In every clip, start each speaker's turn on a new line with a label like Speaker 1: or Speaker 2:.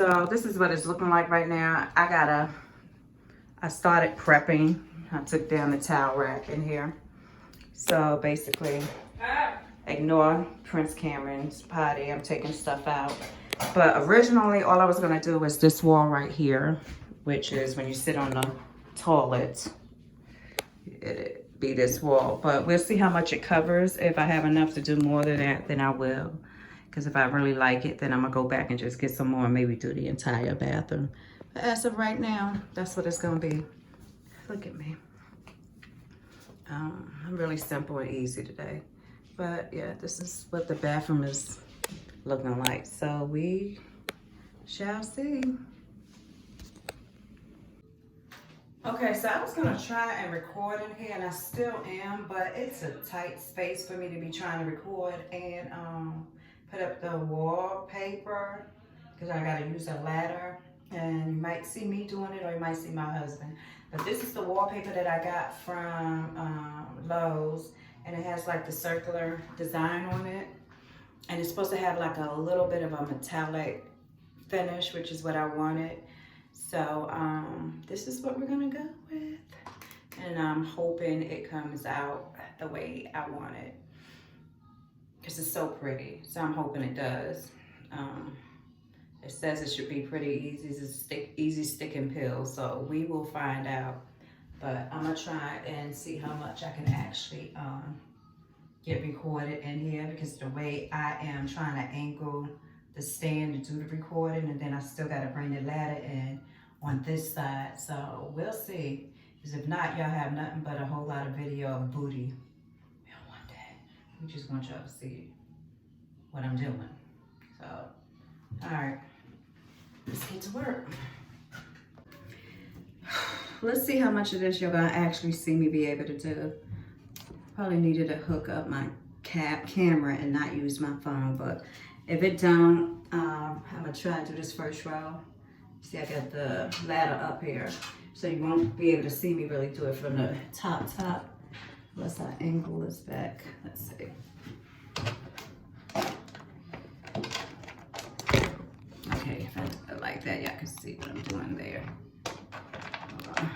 Speaker 1: So this is what it's looking like right now. I started prepping. I took down the towel rack in here. So basically, ignore Prince Cameron's potty. I'm taking stuff out. But originally, all I was gonna do was this wall right here, which is when you sit on the toilet, it'd be this wall. But we'll see how much it covers. If I have enough to do more than that, then I will. Because if I really like it, then I'm gonna go back and just get some more and maybe do the entire bathroom. But as of right now, that's what it's gonna be. Look at me. I'm really simple and easy today. But yeah, this is what the bathroom is looking like. So we shall see. Okay, so I was gonna try and record in here, and I still am, but it's a tight space for me to be trying to record and put up the wallpaper, because I gotta use a ladder, and you might see me doing it or you might see my husband. But this is the wallpaper that I got from Lowe's, and it has like the circular design on it, and it's supposed to have like a little bit of a metallic finish, which is what I wanted. So this is what we're gonna go with, and I'm hoping it comes out the way I want it, because it's so pretty. So I'm hoping it does. It says it should be pretty easy stick and peel, so we will find out. But I'm gonna try and see how much I can actually get recorded in here, because the way I am trying to angle the stand to do the recording, and then I still gotta bring the ladder in on this side. So we'll see, because if not, y'all have nothing but a whole lot of video of booty. We don't want that. We just want y'all to see what I'm doing. So, all right, let's get to work. Let's see how much of this you're gonna actually see me be able to do. Probably needed to hook up my camera and not use my phone, but if it don't, I'm gonna try to do this first row. See, I got the ladder up here, so you won't be able to see me really do it from the top. Unless I angle this back. Let's see. Okay, if I like that, y'all can see what I'm doing there. Hold on.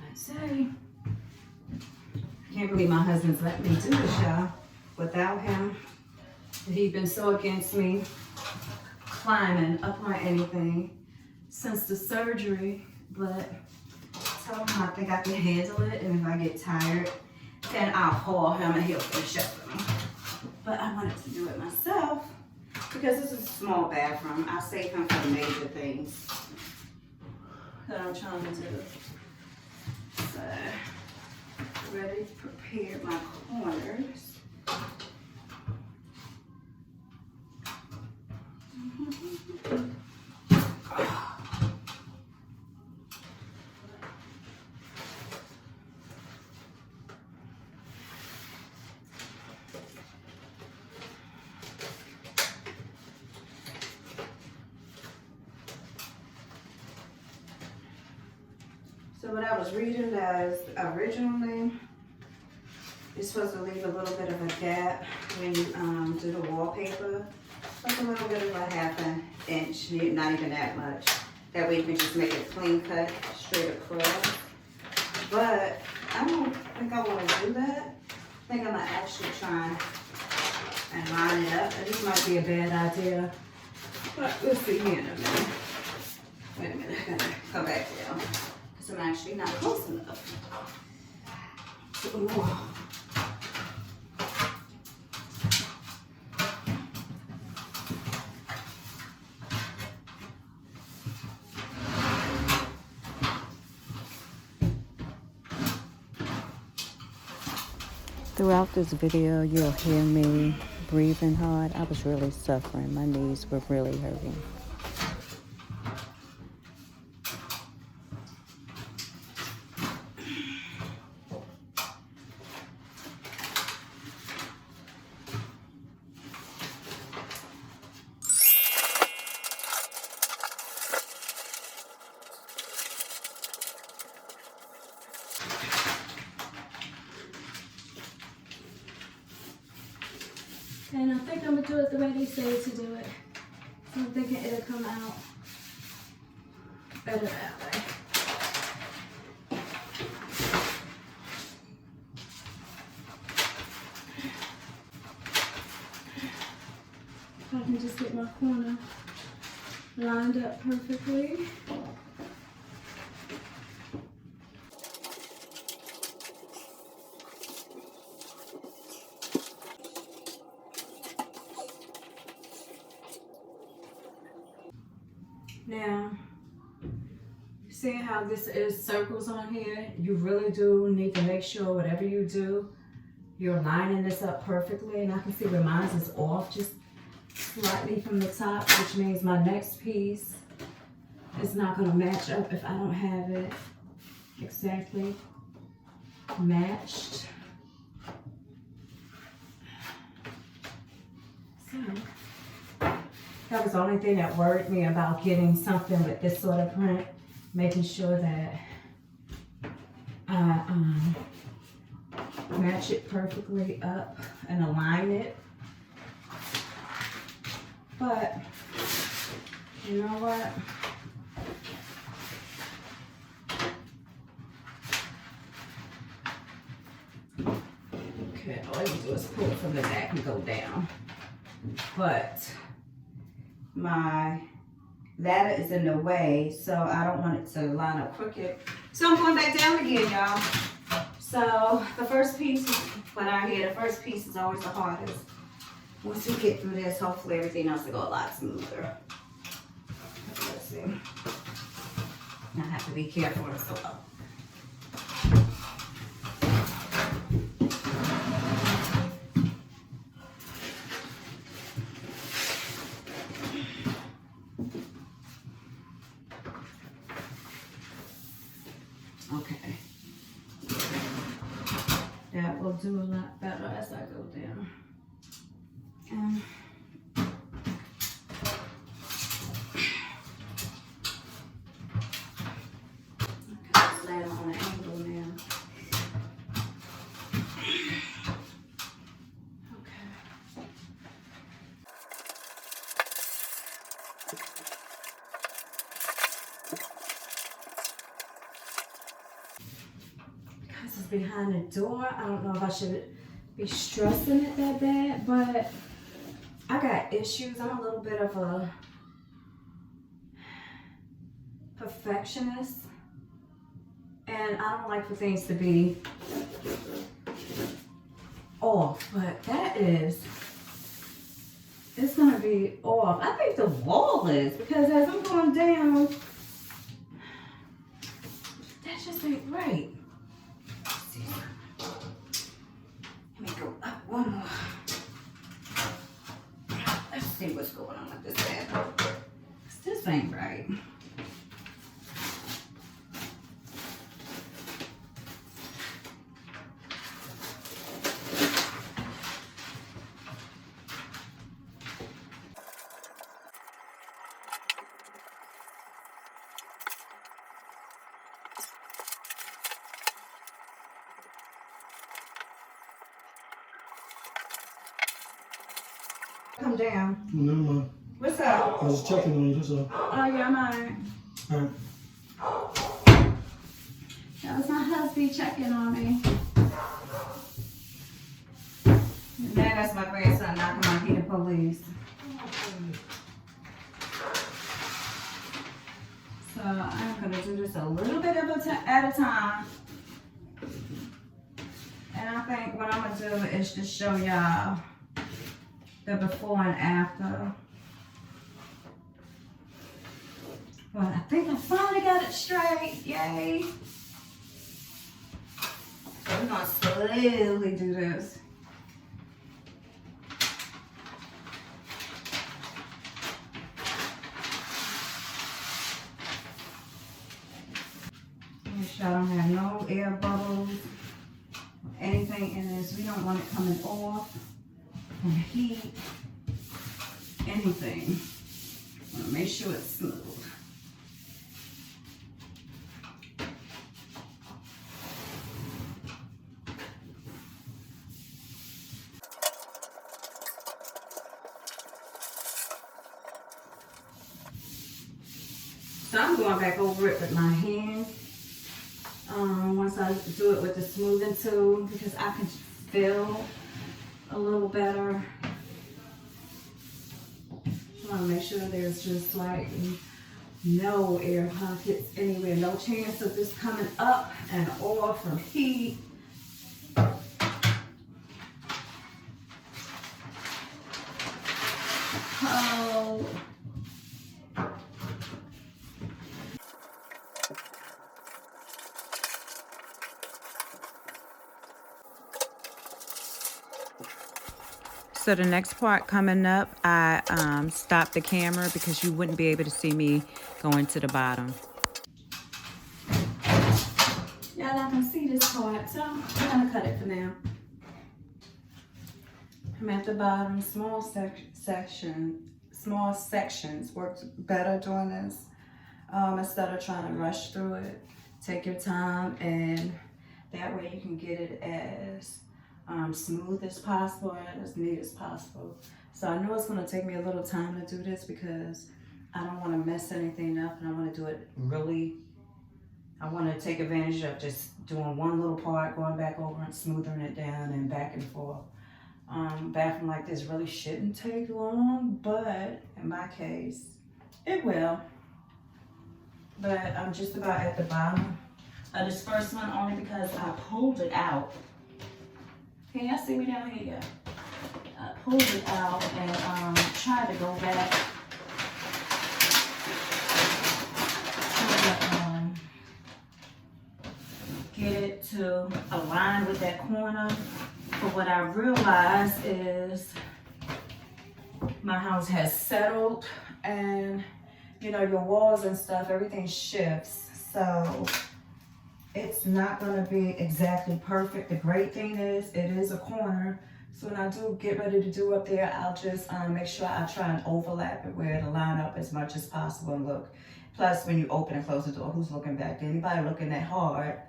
Speaker 1: Let's see. I can't believe my husband's let me do this, y'all. Without him, he's been so against me climbing up on anything since the surgery, but I told him I think I can handle it, and if I get tired, then I'll call him and he'll finish up for me. But I wanted to do it myself because this is a small bathroom. I'll save him for the major things that I'm trying to do. So, ready to prepare my corners. So what I was reading is originally you're supposed to leave a little bit of a gap when you do the wallpaper, like a little bit of a ½ an inch, not even that much. That way you can just make a clean cut straight across. But I don't think I want to do that. I think I'm gonna actually try and line it up. This might be a bad idea, but we'll see here in a minute. Wait a minute, I gotta come back down. I'm actually not close enough. Ooh. Throughout this video, you'll hear me breathing hard. I was really suffering. My knees were really hurting.
Speaker 2: And I think I'm gonna do it the way they say to do it. So I'm thinking it'll come out better that way. If I can just get my corner lined up perfectly. Now, seeing how this is circles on here, you really do need to make sure whatever you do, you're lining this up perfectly. And I can see where mine is off just slightly from the top, which means my next piece is not going to match up if I don't have it exactly matched. So that was the only thing that worried me about getting something with this sort of print, making sure that I match it perfectly up and align it. But you know what? Okay, all you do is pull it from the back and go down. But my ladder is in the way, so I don't want it to line up crooked. So I'm going back down again, y'all. So the first piece, when I hear the first piece is always the hardest. Once we get through this, hopefully everything else will go a lot smoother. Let's see. I have to be careful and slow. Okay. That will do a lot better as I go down. Lay it on an angle now. Okay. Because it's behind the door, I don't know if I should be stressing it that bad, but I got issues. I'm a little bit of a perfectionist, and I don't like for things to be off, but that is, it's gonna be off. I think the wall is, because as I'm going down, that just ain't right. Let me go up one more. Let's see what's going on with this bed. This ain't right. Come down.
Speaker 3: Never mind.
Speaker 1: What's up?
Speaker 3: I was checking on you, that's all.
Speaker 2: Oh yeah, I'm alright.
Speaker 3: Alright.
Speaker 2: That was my husband checking on me.
Speaker 1: And then that's my grandson knocking on the police. So I'm gonna do this a little bit at a time. And I think what I'm gonna do is just show y'all the before and after. Well, I think I finally got it straight, yay. So we're gonna slowly do this. Make sure I don't have no air bubbles or anything in this. We don't want it coming off from heat, anything. Want to make sure it's smooth.
Speaker 2: So I'm going back over it with my hand. Once I do it with the smoothing tool, because I can feel a little better. I want to make sure there's just like no air pockets anywhere, no chance of this coming up and off from heat. Oh.
Speaker 1: So the next part coming up, I stopped the camera because you wouldn't be able to see me going to the bottom.
Speaker 2: Y'all not gonna see this part, so I'm gonna cut it for now.
Speaker 1: I'm at the bottom. Small sections work better doing this. Instead of trying to rush through it, take your time, and that way you can get it as smooth as possible and as neat as possible. So I know it's going to take me a little time to do this because I don't want to mess anything up, and I want to do it really. I want to take advantage of just doing one little part, going back over and smoothing it down and back and forth. Bathroom like this really shouldn't take long, but in my case, it will. But I'm just about at the bottom of this first one only because I pulled it out. Can y'all see me down here? Yeah. I pulled it out and tried to go back. Trying to get it to align with that corner. But what I realized is my house has settled, and you know, your walls and stuff, everything shifts. So it's not gonna be exactly perfect. The great thing is it is a corner. So when I do get ready to do up there, I'll just make sure I try and overlap it where it'll line up as much as possible and look. Plus, when you open and close the door, who's looking back there? Anybody looking that hard,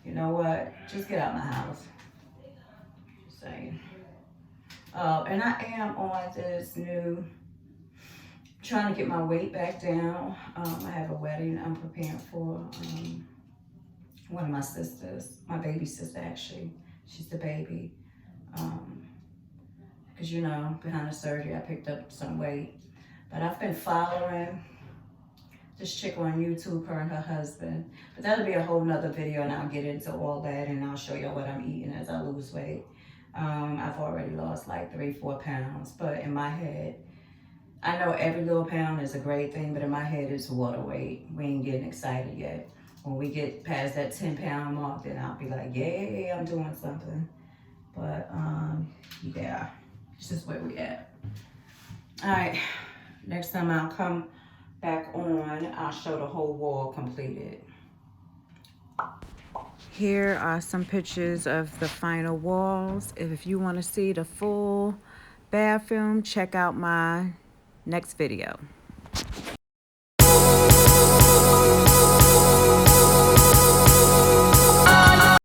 Speaker 1: you know what? Just get out my house. Just saying. And I am on this new, trying to get my weight back down. I have a wedding I'm preparing for. One of my sisters, my baby sister actually, she's the baby. Because you know, behind the surgery I picked up some weight. But I've been following this chick on YouTube, her and her husband. But that'll be a whole nother video, and I'll get into all that, and I'll show you what I'm eating as I lose weight. I've already lost like 3-4 pounds, but in my head, I know every little pound is a great thing, but in my head it's water weight. We ain't getting excited yet. When we get past that 10-pound mark, then I'll be like, yay, I'm doing something. But yeah, this is where we at. All right, next time I'll come back on, I'll show the whole wall completed. Here are some pictures of the final walls. If you want to see the full bathroom, check out my next video.